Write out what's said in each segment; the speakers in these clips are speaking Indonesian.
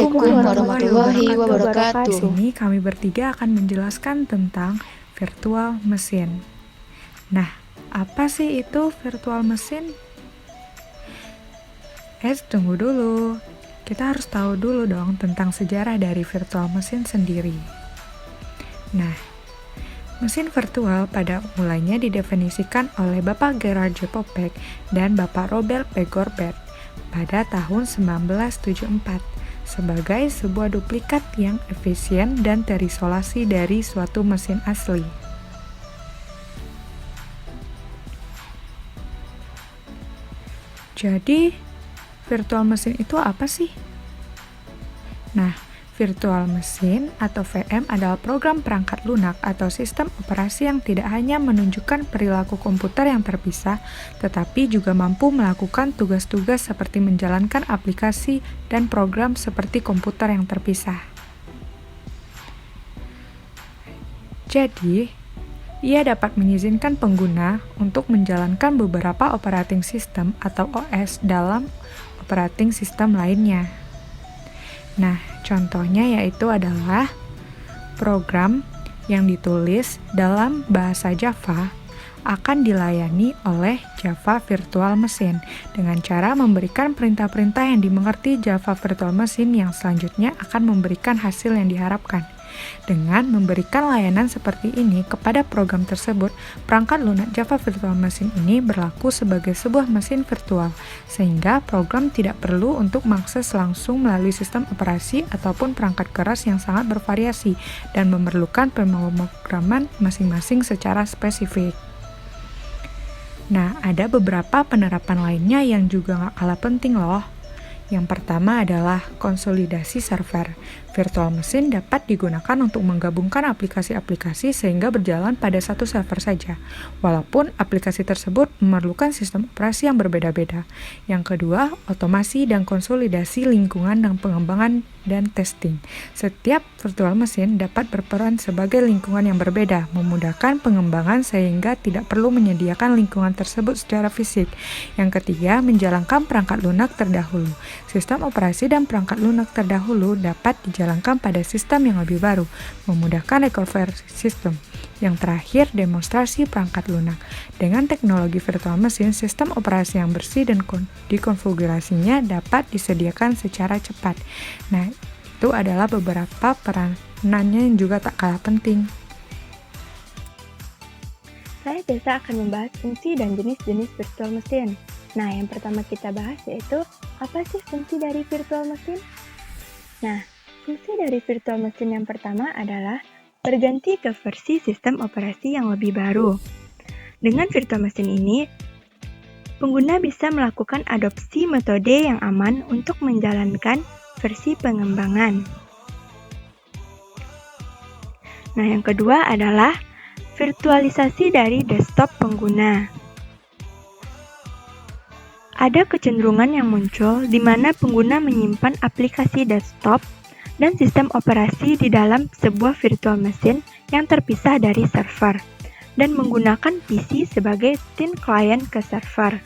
Assalamualaikum warahmatullahi Di wabarakatuh. sini kami bertiga akan menjelaskan tentang virtual machine. Nah, apa sih itu virtual machine? Tunggu dulu. Kita harus tahu dulu dong tentang sejarah dari virtual machine sendiri. Nah, mesin virtual pada mulanya didefinisikan oleh Bapak Gerard J. Popek dan Bapak Robert P. Gorbert pada tahun 1974 sebagai sebuah duplikat yang efisien dan terisolasi dari suatu mesin asli. Jadi, virtual machine itu apa sih? Nah, virtual machine atau VM adalah program perangkat lunak atau sistem operasi yang tidak hanya menunjukkan perilaku komputer yang terpisah, tetapi juga mampu melakukan tugas-tugas seperti menjalankan aplikasi dan program seperti komputer yang terpisah. Jadi, ia dapat mengizinkan pengguna untuk menjalankan beberapa operating system atau OS dalam operating system lainnya. Nah, contohnya yaitu adalah program yang ditulis dalam bahasa Java akan dilayani oleh Java Virtual Machine dengan cara memberikan perintah-perintah yang dimengerti Java Virtual Machine yang selanjutnya akan memberikan hasil yang diharapkan. Dengan memberikan layanan seperti ini kepada program tersebut, perangkat lunak Java Virtual Machine ini berlaku sebagai sebuah mesin virtual, sehingga program tidak perlu untuk mengakses langsung melalui sistem operasi ataupun perangkat keras yang sangat bervariasi dan memerlukan pemrograman masing-masing secara spesifik. Nah, ada beberapa penerapan lainnya yang juga nggak kalah penting loh. Yang pertama adalah konsolidasi server. Virtual machine dapat digunakan untuk menggabungkan aplikasi-aplikasi sehingga berjalan pada satu server saja, walaupun aplikasi tersebut memerlukan sistem operasi yang berbeda-beda. Yang kedua, otomasi dan konsolidasi lingkungan dan pengembangan dan testing. Setiap virtual machine dapat berperan sebagai lingkungan yang berbeda, memudahkan pengembangan sehingga tidak perlu menyediakan lingkungan tersebut secara fisik. Yang ketiga, menjalankan perangkat lunak terdahulu. Sistem operasi dan perangkat lunak terdahulu dapat dijalankan pada sistem yang lebih baru, memudahkan recovery system. Yang terakhir, demonstrasi perangkat lunak. Dengan teknologi virtual machine, sistem operasi yang bersih dan dikonfigurasinya dapat disediakan secara cepat. Nah, itu adalah beberapa peranannya yang juga tak kalah penting. Saya biasa akan membahas fungsi dan jenis-jenis virtual machine. Nah, yang pertama kita bahas yaitu apa sih fungsi dari virtual machine? Nah, fungsi dari virtual machine yang pertama adalah berganti ke versi sistem operasi yang lebih baru. Dengan virtual machine ini, pengguna bisa melakukan adopsi metode yang aman untuk menjalankan versi pengembangan. Nah, yang kedua adalah virtualisasi dari desktop pengguna. Ada kecenderungan yang muncul di mana pengguna menyimpan aplikasi desktop dan sistem operasi di dalam sebuah virtual machine yang terpisah dari server dan menggunakan PC sebagai thin client ke server.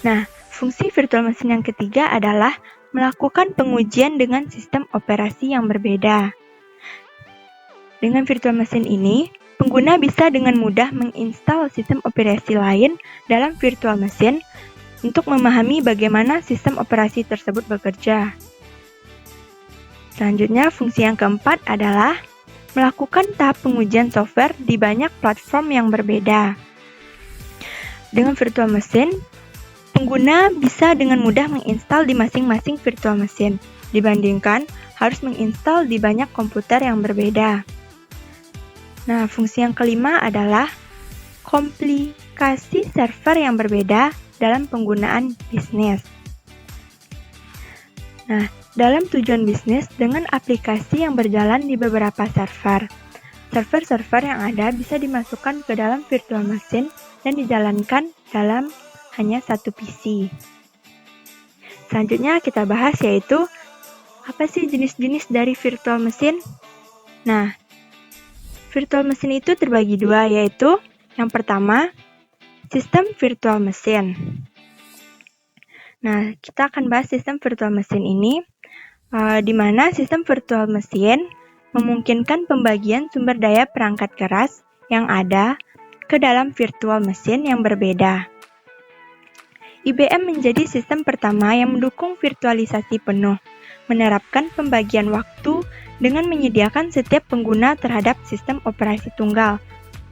Nah, fungsi virtual machine yang ketiga adalah melakukan pengujian dengan sistem operasi yang berbeda. Dengan virtual machine ini, pengguna bisa dengan mudah menginstal sistem operasi lain dalam virtual machine untuk memahami bagaimana sistem operasi tersebut bekerja. Selanjutnya, fungsi yang keempat adalah melakukan tahap pengujian software di banyak platform yang berbeda. Dengan virtual machine, pengguna bisa dengan mudah menginstal di masing-masing virtual machine, dibandingkan harus menginstal di banyak komputer yang berbeda. Nah, fungsi yang kelima adalah komplikasi server yang berbeda dalam penggunaan bisnis. Nah, dalam tujuan bisnis dengan aplikasi yang berjalan di beberapa server. Server-server yang ada bisa dimasukkan ke dalam virtual machine dan dijalankan dalam hanya satu PC. Selanjutnya kita bahas yaitu apa sih jenis-jenis dari virtual machine? Nah, virtual machine itu terbagi dua, yaitu yang pertama, sistem virtual machine. Nah, kita akan bahas sistem virtual machine ini. di mana sistem virtual mesin memungkinkan pembagian sumber daya perangkat keras yang ada ke dalam virtual mesin yang berbeda. IBM menjadi sistem pertama yang mendukung virtualisasi penuh, menerapkan pembagian waktu dengan menyediakan setiap pengguna terhadap sistem operasi tunggal,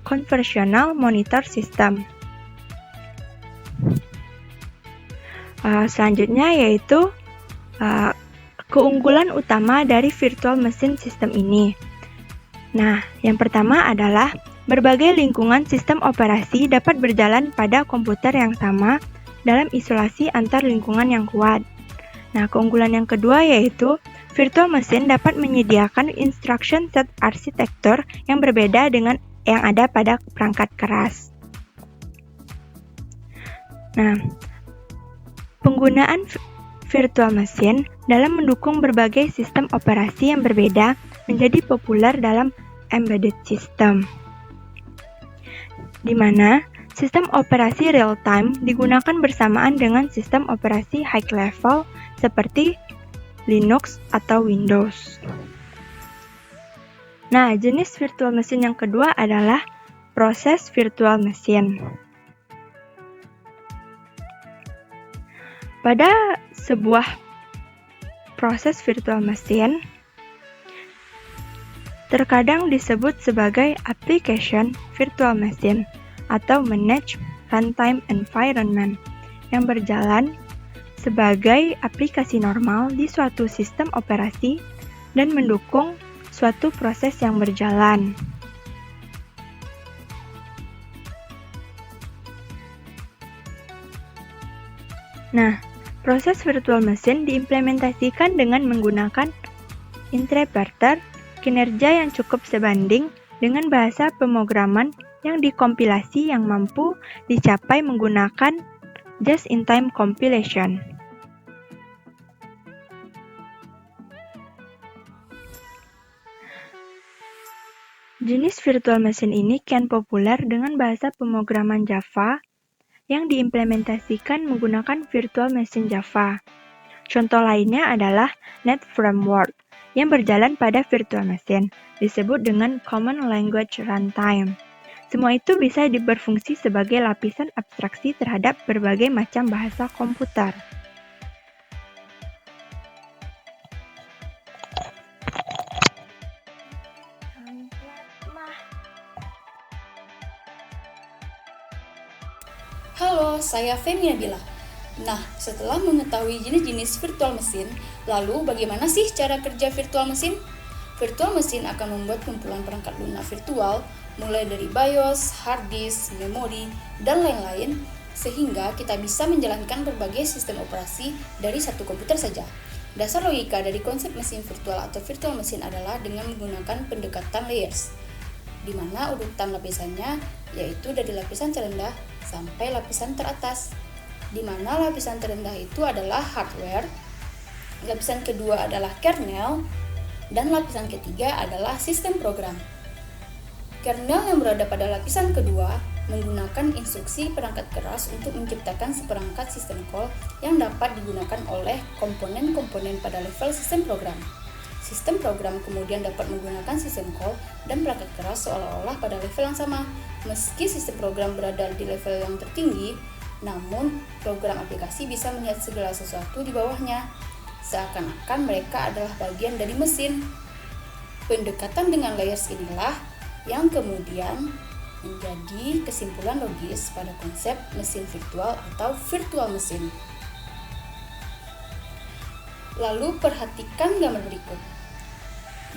Conversational Monitor System. Selanjutnya yaitu keunggulan utama dari virtual machine system ini. Nah, yang pertama adalah berbagai lingkungan sistem operasi dapat berjalan pada komputer yang sama dalam isolasi antar lingkungan yang kuat. Nah, keunggulan yang kedua yaitu virtual machine dapat menyediakan instruction set arsitektur yang berbeda dengan yang ada pada perangkat keras. Nah, penggunaan virtual machine dalam mendukung berbagai sistem operasi yang berbeda menjadi populer dalam embedded system, di mana sistem operasi real-time digunakan bersamaan dengan sistem operasi high level seperti Linux atau Windows. Nah, jenis virtual machine yang kedua adalah proses virtual machine. Pada sebuah proses virtual machine, terkadang disebut sebagai application virtual machine atau managed runtime environment yang berjalan sebagai aplikasi normal di suatu sistem operasi dan mendukung suatu proses yang berjalan. Nah, proses virtual machine diimplementasikan dengan menggunakan interpreter kinerja yang cukup sebanding dengan bahasa pemrograman yang dikompilasi yang mampu dicapai menggunakan just-in-time compilation. Jenis virtual machine ini kian populer dengan bahasa pemrograman Java yang diimplementasikan menggunakan virtual machine Java. Contoh lainnya adalah Net Framework yang berjalan pada virtual machine, disebut dengan Common Language Runtime. Semua itu bisa berfungsi sebagai lapisan abstraksi terhadap berbagai macam bahasa komputer. Halo, saya Femi Nabila. Nah, setelah mengetahui jenis-jenis virtual machine, lalu bagaimana sih cara kerja virtual machine? Virtual machine akan membuat kumpulan perangkat lunak virtual, mulai dari BIOS, hard disk, memori, dan lain-lain, sehingga kita bisa menjalankan berbagai sistem operasi dari satu komputer saja. Dasar logika dari konsep mesin virtual atau virtual machine adalah dengan menggunakan pendekatan layers, di mana urutan lapisannya yaitu dari lapisan terendah sampai lapisan teratas, di mana lapisan terendah itu adalah hardware, lapisan kedua adalah kernel, dan lapisan ketiga adalah sistem program. Kernel yang berada pada lapisan kedua menggunakan instruksi perangkat keras untuk menciptakan seperangkat sistem call yang dapat digunakan oleh komponen-komponen pada level sistem program. Sistem program kemudian dapat menggunakan sistem call dan perangkat keras seolah-olah pada level yang sama. Meski sistem program berada di level yang tertinggi, namun program aplikasi bisa melihat segala sesuatu di bawahnya, seakan-akan mereka adalah bagian dari mesin. Pendekatan dengan layers inilah yang kemudian menjadi kesimpulan logis pada konsep mesin virtual atau virtual machine. Lalu perhatikan gambar berikut.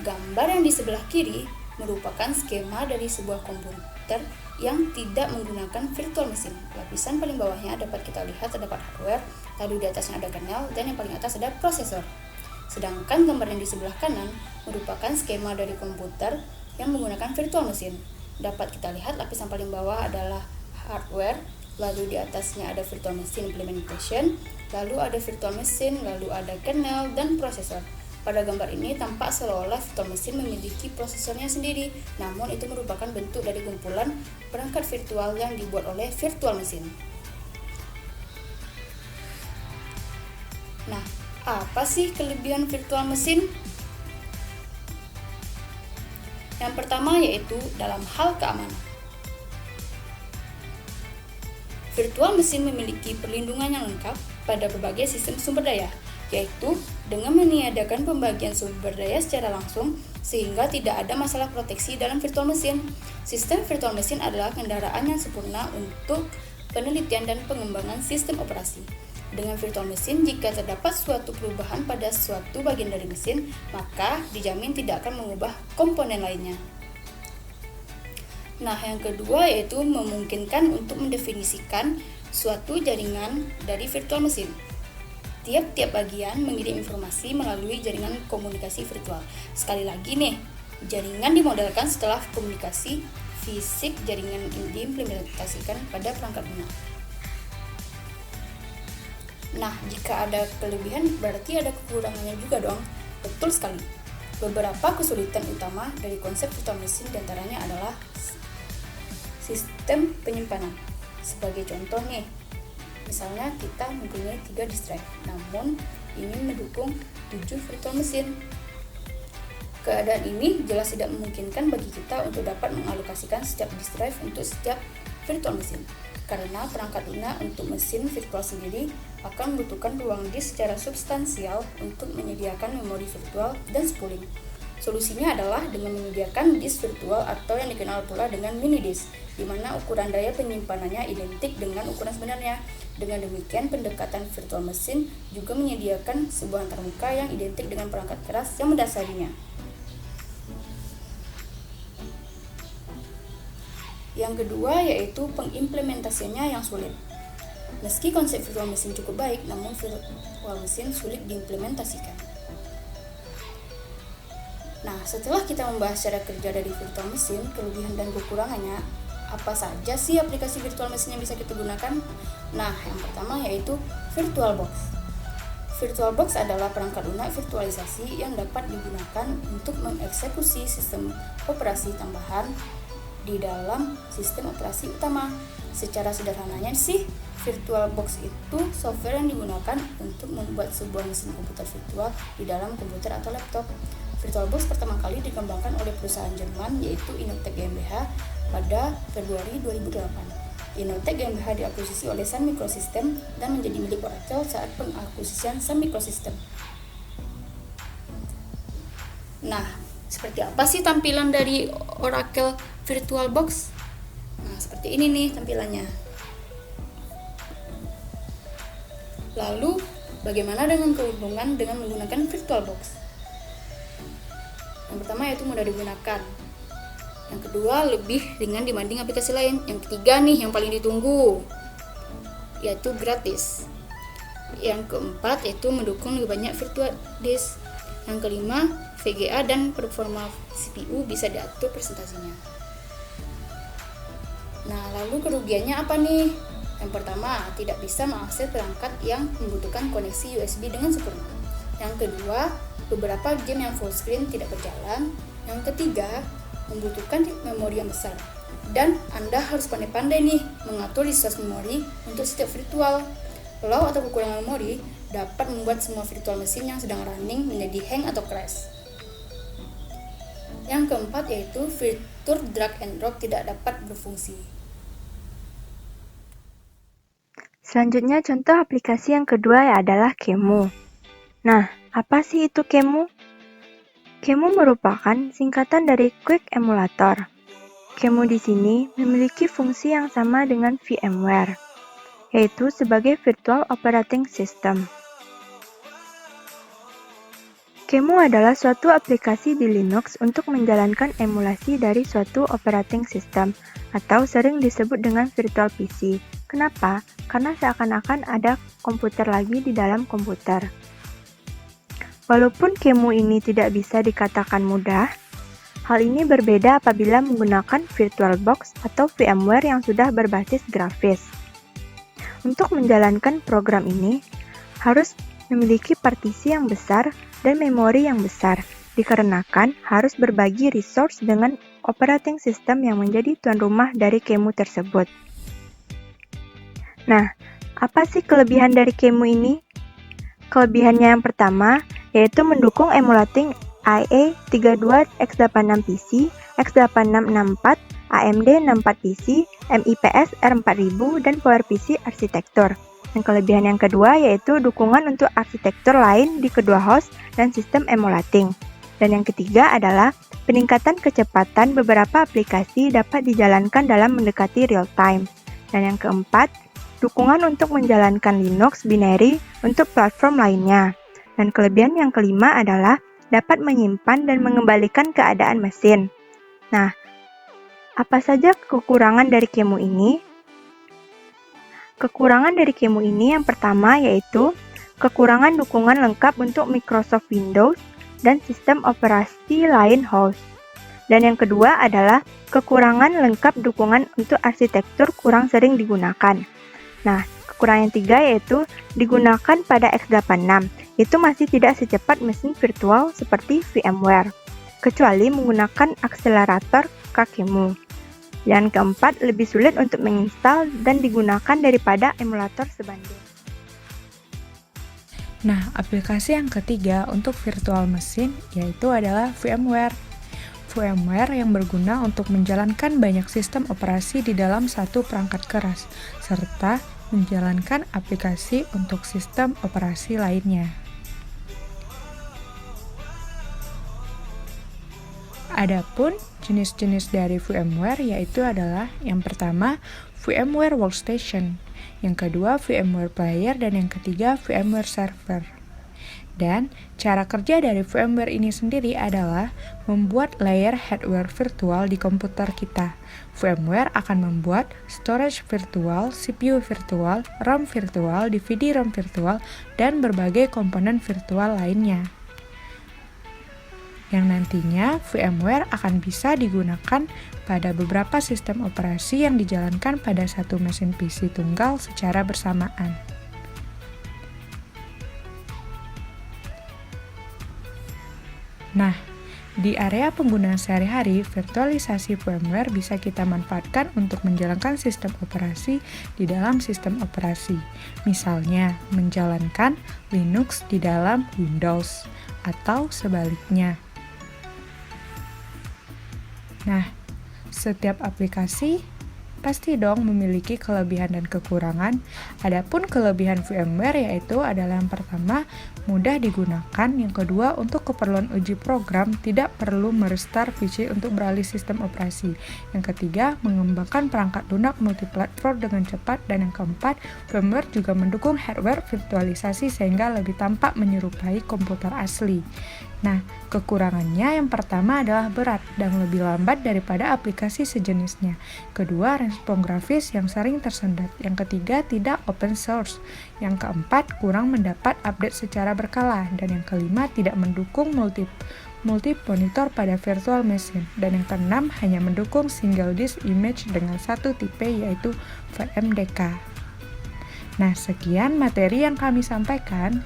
Gambar yang di sebelah kiri merupakan skema dari sebuah komputer yang tidak menggunakan virtual machine. Lapisan paling bawahnya dapat kita lihat terdapat hardware, lalu di atasnya ada kernel, dan yang paling atas ada prosesor. Sedangkan gambar yang di sebelah kanan merupakan skema dari komputer yang menggunakan virtual machine. Dapat kita lihat lapisan paling bawah adalah hardware, lalu di atasnya ada virtual machine implementation, lalu ada virtual machine, lalu ada kernel, dan prosesor. Pada gambar ini tampak seolah-olah virtual machine memiliki prosesornya sendiri, namun itu merupakan bentuk dari kumpulan perangkat virtual yang dibuat oleh virtual machine. Nah, Apa sih kelebihan virtual mesin? Yang pertama yaitu dalam hal keamanan. Virtual mesin memiliki perlindungan yang lengkap pada berbagai sistem sumber daya, yaitu dengan meniadakan pembagian sumber daya secara langsung sehingga tidak ada masalah proteksi dalam virtual mesin. Sistem virtual mesin adalah kendaraan yang sempurna untuk penelitian dan pengembangan sistem operasi. Dengan virtual mesin, jika terdapat suatu perubahan pada suatu bagian dari mesin, maka dijamin tidak akan mengubah komponen lainnya. Nah, yang kedua yaitu memungkinkan untuk mendefinisikan suatu jaringan dari virtual mesin. Tiap-tiap bagian mengirim informasi melalui jaringan komunikasi virtual. Sekali lagi nih, jaringan dimodelkan setelah komunikasi fisik jaringan diimplementasikan pada perangkat lunak. Nah, jika ada kelebihan berarti ada kekurangannya juga dong. Betul sekali. Beberapa kesulitan utama dari konsep virtual mesin diantaranya adalah sistem penyimpanan. Sebagai contoh nih, misalnya kita mempunyai 3 disk drive, namun ingin mendukung 7 virtual mesin. Keadaan ini jelas tidak memungkinkan bagi kita untuk dapat mengalokasikan setiap disk drive untuk setiap virtual mesin. Karena perangkat lunak untuk mesin virtual sendiri akan membutuhkan ruang disk secara substansial untuk menyediakan memori virtual dan spooling. Solusinya adalah dengan menyediakan disk virtual atau yang dikenal pula dengan mini disk, di mana ukuran daya penyimpanannya identik dengan ukuran sebenarnya. Dengan demikian, pendekatan virtual mesin juga menyediakan sebuah antarmuka yang identik dengan perangkat keras yang mendasarinya. Yang kedua yaitu pengimplementasinya yang sulit. Meski konsep virtual mesin cukup baik, namun virtual mesin sulit diimplementasikan. Nah, setelah kita membahas cara kerja dari virtual mesin, kelebihan dan kekurangannya, apa saja sih aplikasi virtual mesin yang bisa kita gunakan? Nah, yang pertama yaitu VirtualBox. VirtualBox adalah perangkat lunak virtualisasi yang dapat digunakan untuk mengeksekusi sistem operasi tambahan di dalam sistem operasi utama. Secara sederhananya sih, VirtualBox itu software yang digunakan untuk membuat sebuah mesin komputer virtual di dalam komputer atau laptop. VirtualBox pertama kali dikembangkan oleh perusahaan Jerman yaitu Innotech GmbH pada Februari 2008. Innotech GmbH diakuisisi oleh Sun Microsystems dan menjadi milik Oracle saat pengakuisisian Sun Microsystems. Nah, seperti apa sih tampilan dari Oracle VirtualBox? Nah, seperti ini nih tampilannya. Lalu, bagaimana dengan keuntungan dengan menggunakan VirtualBox? Yang pertama yaitu mudah digunakan. Yang kedua, lebih ringan dibanding aplikasi lain. Yang ketiga nih, yang paling ditunggu, yaitu gratis. Yang keempat yaitu mendukung lebih banyak virtual disk. Yang kelima, VGA dan performa CPU bisa diatur presentasinya. Nah, lalu kerugiannya apa nih? Yang pertama, tidak bisa mengakses perangkat yang membutuhkan koneksi USB dengan sempurna. Yang kedua, beberapa game yang full screen tidak berjalan. Yang ketiga, membutuhkan memori yang besar. Dan Anda harus pandai-pandai nih mengatur resource memori untuk setiap virtual. Low atau kekurangan memori dapat membuat semua virtual mesin yang sedang running menjadi hang atau crash. Yang keempat yaitu fitur drag and drop tidak dapat berfungsi. Selanjutnya contoh aplikasi yang kedua adalah Qemu. Nah, apa sih itu Qemu? Qemu merupakan singkatan dari Quick Emulator. Qemu di sini memiliki fungsi yang sama dengan VMware, yaitu sebagai virtual operating system. Qemu adalah suatu aplikasi di Linux untuk menjalankan emulasi dari suatu operating system, atau sering disebut dengan virtual PC. Kenapa? Karena seakan-akan ada komputer lagi di dalam komputer. Walaupun Qemu ini tidak bisa dikatakan mudah, hal ini berbeda apabila menggunakan VirtualBox atau VMware yang sudah berbasis grafis. Untuk menjalankan program ini, harus memiliki partisi yang besar dan memori yang besar, dikarenakan harus berbagi resource dengan operating system yang menjadi tuan rumah dari Qemu tersebut. Nah, apa sih kelebihan dari Qemu ini? Kelebihannya yang pertama, yaitu mendukung emulating IA32x86PC, x8664, AMD 64PC, MIPS R4000, dan PowerPC arsitektur. Dan kelebihan yang kedua yaitu dukungan untuk arsitektur lain di kedua host dan sistem emulating. Dan yang ketiga adalah peningkatan kecepatan beberapa aplikasi dapat dijalankan dalam mendekati real time. Dan yang keempat, dukungan untuk menjalankan Linux binary untuk platform lainnya. Dan kelebihan yang kelima adalah dapat menyimpan dan mengembalikan keadaan mesin. Nah, apa saja kekurangan dari QEMU ini? Kekurangan dari QEMU ini yang pertama yaitu kekurangan dukungan lengkap untuk Microsoft Windows dan sistem operasi lain host. Dan yang kedua adalah kekurangan lengkap dukungan untuk arsitektur kurang sering digunakan. Nah, kekurangan yang tiga yaitu digunakan pada x86. Itu masih tidak secepat mesin virtual seperti VMware, kecuali menggunakan akselerator QEMU. Dan keempat, lebih sulit untuk menginstal dan digunakan daripada emulator sebanding. Nah, aplikasi yang ketiga untuk virtual mesin yaitu adalah VMware. VMware yang berguna untuk menjalankan banyak sistem operasi di dalam satu perangkat keras, serta menjalankan aplikasi untuk sistem operasi lainnya. Adapun jenis-jenis dari VMware yaitu adalah yang pertama VMware Workstation, yang kedua VMware Player, dan yang ketiga VMware Server. Dan cara kerja dari VMware ini sendiri adalah membuat layer hardware virtual di komputer kita. VMware akan membuat storage virtual, CPU virtual, RAM virtual, DVD-ROM virtual, dan berbagai komponen virtual lainnya. Yang nantinya VMware akan bisa digunakan pada beberapa sistem operasi yang dijalankan pada satu mesin PC tunggal secara bersamaan. Nah, di area penggunaan sehari-hari, virtualisasi VMware bisa kita manfaatkan untuk menjalankan sistem operasi di dalam sistem operasi. Misalnya, menjalankan Linux di dalam Windows, atau sebaliknya. Nah, setiap aplikasi pasti dong memiliki kelebihan dan kekurangan. Adapun kelebihan VMware yaitu adalah yang pertama, mudah digunakan, yang kedua, untuk keperluan uji program tidak perlu merestart PC untuk beralih sistem operasi, yang ketiga, mengembangkan perangkat lunak multiplatform dengan cepat, dan yang keempat, VMware juga mendukung hardware virtualisasi sehingga lebih tampak menyerupai komputer asli. Nah, kekurangannya yang pertama adalah berat dan lebih lambat daripada aplikasi sejenisnya. Kedua, respon grafis yang sering tersendat. Yang ketiga, tidak open source. Yang keempat, kurang mendapat update secara berkala. Dan yang kelima, tidak mendukung multi monitor pada virtual machine. Dan yang keenam, hanya mendukung single disk image dengan satu tipe yaitu VMDK. Nah, sekian materi yang kami sampaikan.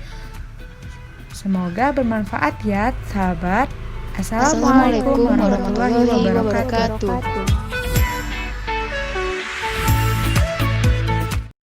Semoga bermanfaat ya, sahabat. Assalamualaikum warahmatullahi wabarakatuh.